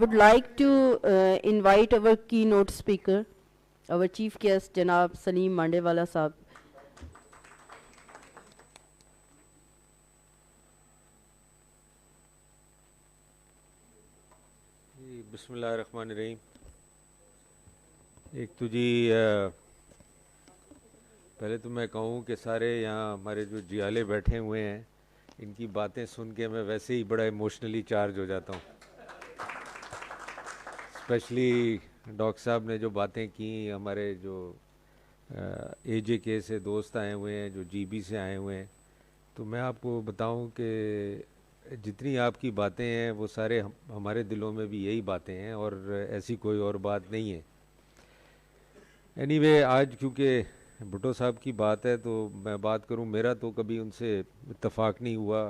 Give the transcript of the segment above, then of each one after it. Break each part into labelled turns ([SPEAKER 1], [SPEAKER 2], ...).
[SPEAKER 1] Would like to invite our keynote speaker, our chief guest, Janab Salim Mandewala Saab.
[SPEAKER 2] बिस्मिल्लाहिर्रहमानिर्रहीम। एक तो जी पहले तो मैं कहूँ कि सारे यहाँ हमारे जो जियाले बैठे हुए हैं, इनकी बातें सुन के मैं वैसे ही बड़ा इमोशनली चार्ज हो जाता हूँ। स्पेशली डॉक्टर साहब ने जो बातें की, हमारे जो AJK से दोस्त आए हुए हैं, जो GB से आए हुए हैं, तो मैं आपको बताऊं कि जितनी आपकी बातें हैं वो सारे हमारे दिलों में भी यही बातें हैं और ऐसी कोई और बात नहीं है। एनीवे आज क्योंकि भुट्टो साहब की बात है तो मैं बात करूं। मेरा तो कभी उनसे इत्तेफाक नहीं हुआ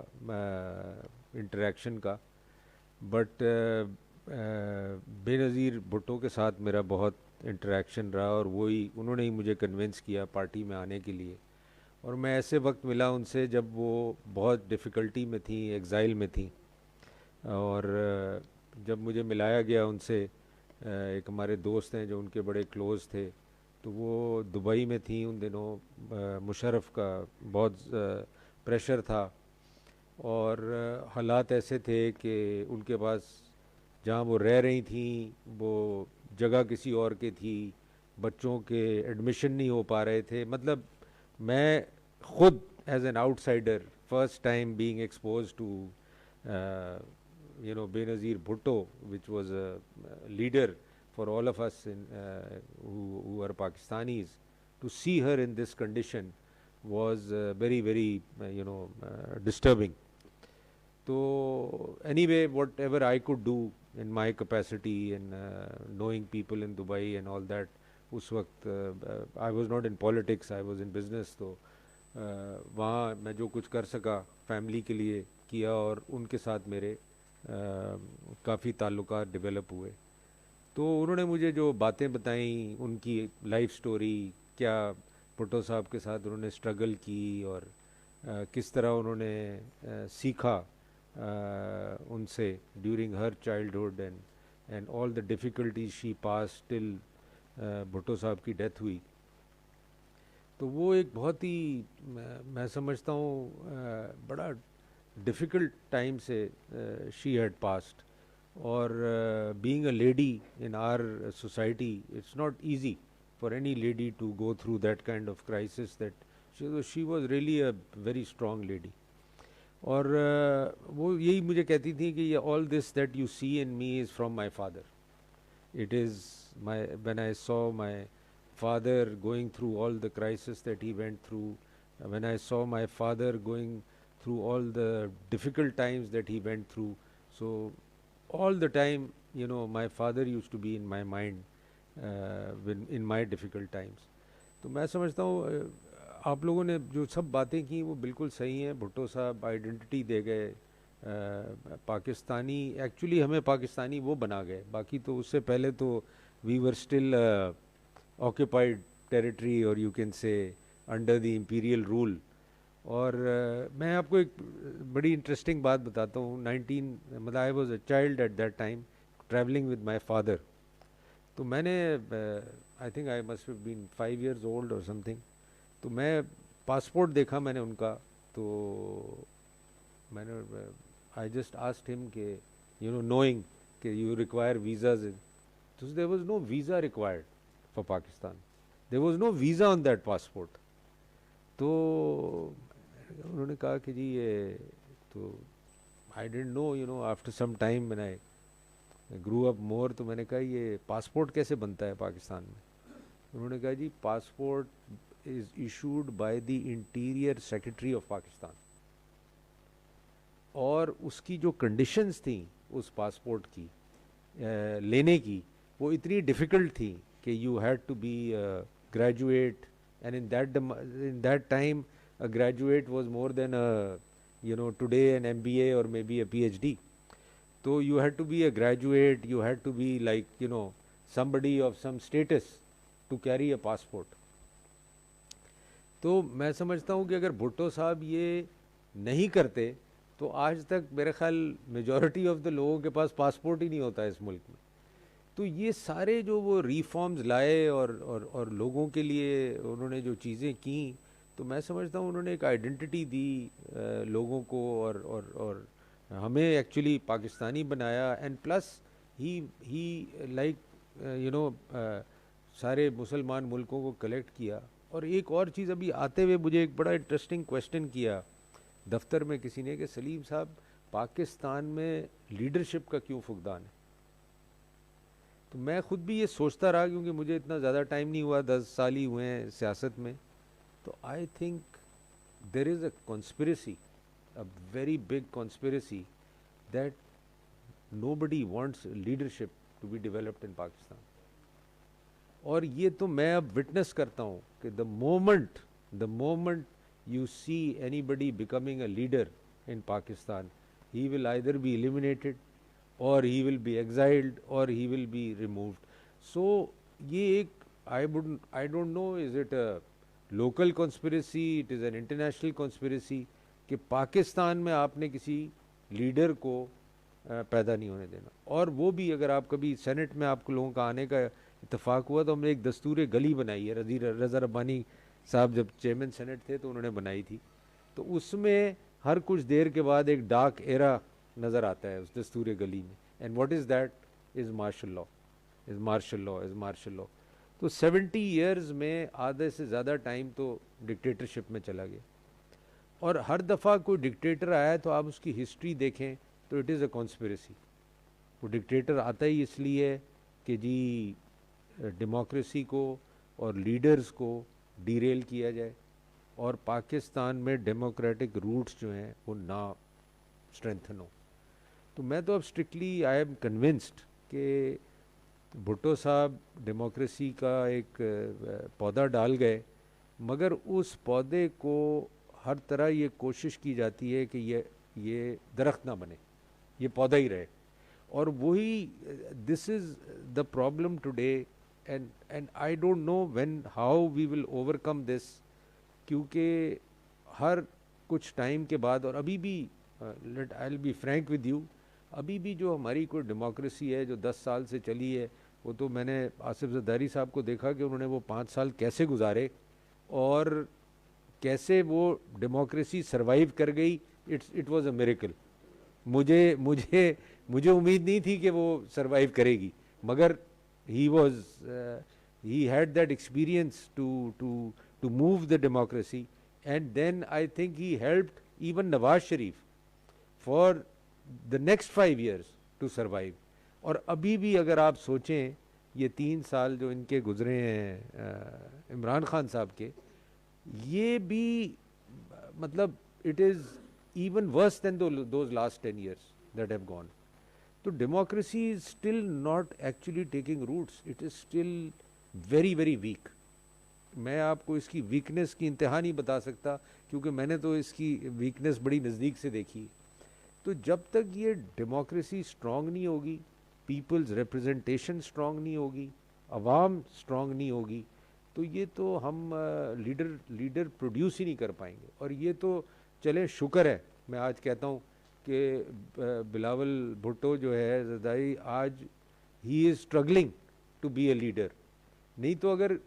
[SPEAKER 2] इंटरेक्शन का, बट बेनज़ीर भुट्टो के साथ मेरा बहुत इंटरेक्शन रहा और उन्होंने ही मुझे कन्विंस किया पार्टी में आने के लिए। और मैं ऐसे वक्त मिला उनसे जब वो बहुत डिफ़िकल्टी में थी, एग्ज़ाइल में थी, और जब मुझे मिलाया गया उनसे, एक हमारे दोस्त हैं जो उनके बड़े क्लोज़ थे, तो वो दुबई में थी उन दिनों। मुशर्रफ का बहुत प्रेशर था और हालात ऐसे थे कि उनके पास जहाँ वो रह रही थी वो जगह किसी और की थी, बच्चों के एडमिशन नहीं हो पा रहे थे। मतलब मैं खुद as an outsider first time being expose to Benazir Bhutto, which was a leader for all of us who are Pakistanis. To see her in this condition was very, very, disturbing. So anyway, whatever I could do in my capacity and knowing people in Dubai and all that, उस वक्त I was not in politics, I was in business. तो वहाँ मैं जो कुछ कर सका family के लिए किया और उनके साथ मेरे काफ़ी ताल्लुकात डेवलप हुए। तो उन्होंने मुझे जो बातें बताई, उनकी लाइफ स्टोरी, क्या भुट्टो साहब के साथ उन्होंने स्ट्रगल की और किस तरह उन्होंने सीखा उनसे during her childhood and all the difficulties she pass till Bhutto साहब की डेथ हुई। तो वो एक बहुत ही मैं समझता हूँ बड़ा डिफ़िकल्ट टाइम से शी हैड पास्ड। और being a lady in our society, it's not easy for any lady to go through that kind of crisis. That she was really a very strong lady. और वो यही मुझे कहती थी कि all this that you see in me is from my father. It is when I saw my father going through all the crisis that he went through, when I saw my father going through all the difficult times that he went through, so all the time, my father used to be in my mind in my difficult times. तो मैं समझता हूँ आप लोगों ने जो सब बातें की वो बिल्कुल सही हैं। भुट्टो साहब आइडेंटिटी दे गए, पाकिस्तानी, एक्चुअली हमें पाकिस्तानी वो बना गए, बाकी तो उससे पहले तो we were still occupied territory और you can say under the imperial rule. और मैं आपको एक बड़ी इंटरेस्टिंग बात बताता हूँ। मतलब I was a child at that time travelling with my father. तो मैंने I think I must have been 5 years old और समथिंग। तो मैं पासपोर्ट देखा मैंने उनका, तो मैंने आई जस्ट आस्क्ड हिम कि नोइंग कि यू रिक्वायर वीज़ाज, तो there was no visa required for Pakistan, there was no visa on that passport. तो उन्होंने कहा कि जी ये तो I dent no after some time when I grew up more, तो मैंने कहा ये पासपोर्ट कैसे बनता है पाकिस्तान में। उन्होंने कहा जी passport is issued by the interior secretary of Pakistan, और उसकी जो कंडीशंस थी उस पासपोर्ट की लेने की, वो इतनी डिफ़िकल्ट थी कि you had to be graduate, and in that time a graduate was more than today an MBA or maybe a PhD. So you had to be a graduate, you had to be like somebody of some status to carry a passport. तो मैं समझता हूँ कि अगर भुट्टो साहब ये नहीं करते तो आज तक मेरे ख्याल मेजॉरिटी ऑफ द लोगों के पास पासपोर्ट ही नहीं होता है इस मुल्क में। तो ये सारे जो वो रिफॉर्म्स लाए और लोगों के लिए उन्होंने जो चीज़ें की, तो मैं समझता हूँ उन्होंने एक आइडेंटिटी दी लोगों को, और हमें एक्चुअली पाकिस्तानी बनाया। And plus he like you know सारे मुसलमान मुल्कों को कलेक्ट किया। और एक और चीज़, अभी आते हुए मुझे एक बड़ा इंटरेस्टिंग क्वेश्चन किया दफ्तर में किसी ने कि सलीम साहब, पाकिस्तान में लीडरशिप का क्यों फुकदान है? तो मैं खुद भी ये सोचता रहा, क्योंकि मुझे इतना ज़्यादा टाइम नहीं हुआ, 10 साल ही हुए हैं सियासत में। तो I think there is a conspiracy, a very big conspiracy, that nobody wants leadership to be developed in Pakistan. और ये तो मैं अब विटनेस करता हूँ कि the moment you see anybody becoming a leader in Pakistan, he will either be eliminated or he will be exiled or he will be removed. So ये एक I don't know, is it a local conspiracy, it is an international conspiracy कि पाकिस्तान में आपने किसी leader को पैदा नहीं होने देना। और वो भी अगर आप कभी सेनेट में आप लोगों का आने का इत्तेफाक हुआ, तो हमने एक दस्तूर गली बनाई है, रज़ा रब्बानी साहब जब चेयरमैन सेनेट थे तो उन्होंने बनाई थी। तो उसमें हर कुछ देर के बाद एक डार्क एरा नज़र आता है उस दस्तूर गली में। And what is that? Is martial law, is martial law, is martial law. तो 70 ईयर्स में आधे से ज़्यादा टाइम तो डिक्टेटरशिप में चला गया। और हर दफ़ा कोई डिक्टेटर आया तो आप उसकी हिस्ट्री देखें तो इट इज़ अ कॉन्स्पिरेसी। वो डिक्टेटर आता ही इसलिए कि जी डेमोक्रेसी को और लीडर्स को डीरेल किया जाए और पाकिस्तान में डेमोक्रेटिक रूट्स जो हैं वो ना स्ट्रेंथन हो। तो मैं तो अब स्ट्रिक्टली आई एम कन्विंस्ड कि भुट्टो साहब डेमोक्रेसी का एक पौधा डाल गए, मगर उस पौधे को हर तरह ये कोशिश की जाती है कि ये दरख्त ना बने, ये पौधा ही रहे। और वही this is the problem today. And I don't know when how we will overcome this, क्योंकि हर कुछ टाइम के बाद, और अभी भी let I will be frank with you, अभी भी जो हमारी कोई डेमोक्रेसी है जो 10 साल से चली है, वो तो मैंने आसिफ ज़रदारी साहब को देखा कि उन्होंने वो 5 साल कैसे गुजारे और कैसे वो डेमोक्रेसी सरवाइव कर गई। It was a miracle. मुझे मुझे मुझे उम्मीद नहीं थी कि वो सरवाइव करेगी, मगर he had that experience to move the democracy, and then I think he helped even Nawaz Sharif for the next 5 years to survive. और अभी भी अगर आप सोचें, ये 3 साल जो इनके गुजरे हैं इमरान खान साहब के, ये भी मतलब it is even worse than those last 10 years that have gone. तो democracy is still not actually taking roots, it is still very very weak. मैं आपको इसकी वीकनेस की इंतहा नहीं बता सकता, क्योंकि मैंने तो इसकी वीकनेस बड़ी नज़दीक से देखी। तो जब तक ये डेमोक्रेसी स्ट्रांग नहीं होगी, पीपल्स रिप्रेजेंटेशन स्ट्रांग नहीं होगी, अवाम स्ट्रांग नहीं होगी, तो ये तो हम लीडर प्रोड्यूस ही नहीं कर पाएंगे। और ये तो चले शुक्र है, मैं आज कहता हूँ कि बिलावल भुट्टो जो है ज़रदारी, आज ही is struggling to be a leader. नहीं तो अगर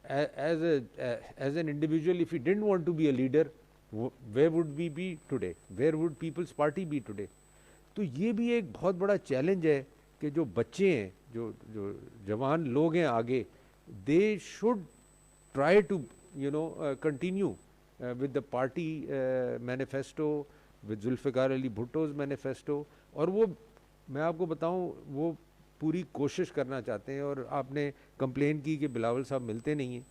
[SPEAKER 2] as an individual, if he didn't want to be a leader, where would we be today? Where would People's Party be today? तो ये भी एक बहुत बड़ा चैलेंज है कि जो बच्चे हैं, जो जवान लोग हैं आगे, they should try to continue with the party manifesto, with Zulfikar Ali Bhutto's manifesto। और वो मैं आपको बताऊं, वो पूरी कोशिश करना चाहते हैं। और आपने कंप्लेन की कि बिलावल साहब मिलते नहीं हैं,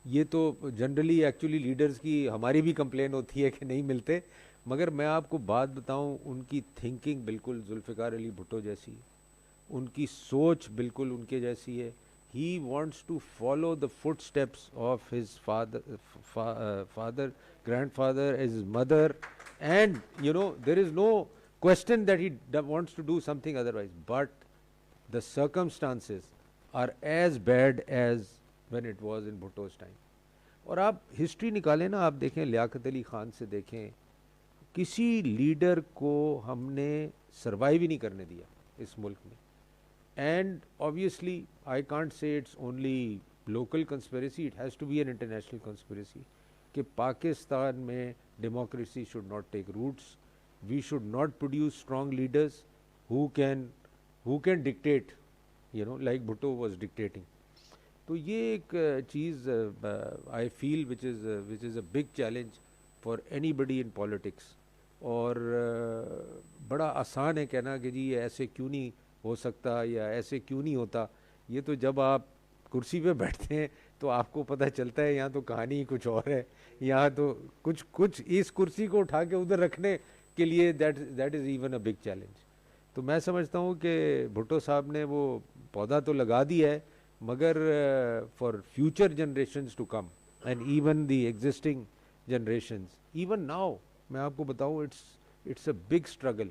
[SPEAKER 2] ये तो जनरली एक्चुअली लीडर्स की हमारी भी कंप्लेन होती है कि नहीं मिलते, मगर मैं आपको बात बताऊं, उनकी थिंकिंग बिल्कुल जुल्फ़िकार अली भुट्टो जैसी है, उनकी सोच बिल्कुल उनके जैसी है। He wants to follow the footsteps of his father, grandfather, his mother, and there is no question that he wants to do something otherwise, but the circumstances are as bad as when it was in Bhutto's time. और आप history निकालें ना, आप देखें लियाकत अली ख़ान से देखें, किसी leader को हमने सर्वाइव ही नहीं करने दिया इस मुल्क में. And obviously, I can't say it's only local conspiracy, it has to be an international conspiracy. कि पाकिस्तान में democracy should not take roots. We should not produce strong leaders who can dictate, you know, like Bhutto was dictating. तो ये एक चीज़ I feel which is a big challenge for anybody in politics. और बड़ा आसान है कहना कि जी ये ऐसे क्यों नहीं हो सकता या ऐसे क्यों नहीं होता. ये तो जब आप कुर्सी पे बैठते हैं तो आपको पता चलता है यहाँ तो कहानी ही कुछ और है. यहाँ तो कुछ इस कुर्सी को उठा के उधर रखने के लिए that is even a big challenge. तो मैं समझता हूँ कि भुट्टो साहब ने वो पौधा तो लगा दिया है, मगर for future generations to come and even the existing generations, even now मैं आपको बताऊँ it's a big struggle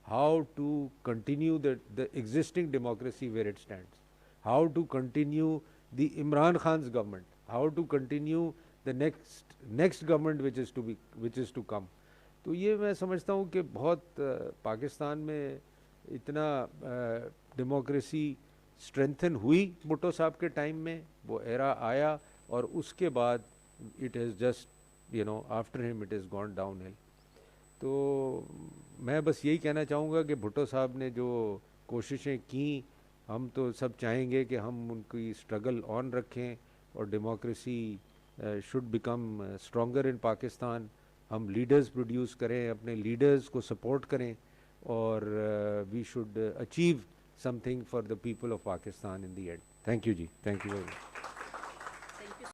[SPEAKER 2] how to continue the existing democracy where it stands, how to continue the Imran Khan's government, how to continue the next government which is to come. तो ये मैं समझता हूँ कि बहुत पाकिस्तान में इतना डेमोक्रेसी स्ट्रेंथन हुई भुट्टो साहब के टाइम में, वो एरा आया और उसके बाद it has just you know after him it is gone down hill. तो मैं बस यही कहना चाहूँगा कि भुट्टो साहब ने जो कोशिशें की, हम तो सब चाहेंगे कि हम उनकी स्ट्रगल ऑन रखें और डेमोक्रेसी शुड बिकम स्ट्रॉन्गर इन पाकिस्तान. हम लीडर्स प्रोड्यूस करें, अपने लीडर्स को सपोर्ट करें और we should achieve something for the people of Pakistan in the end. Thank you जी, थैंक यू वेरी मच.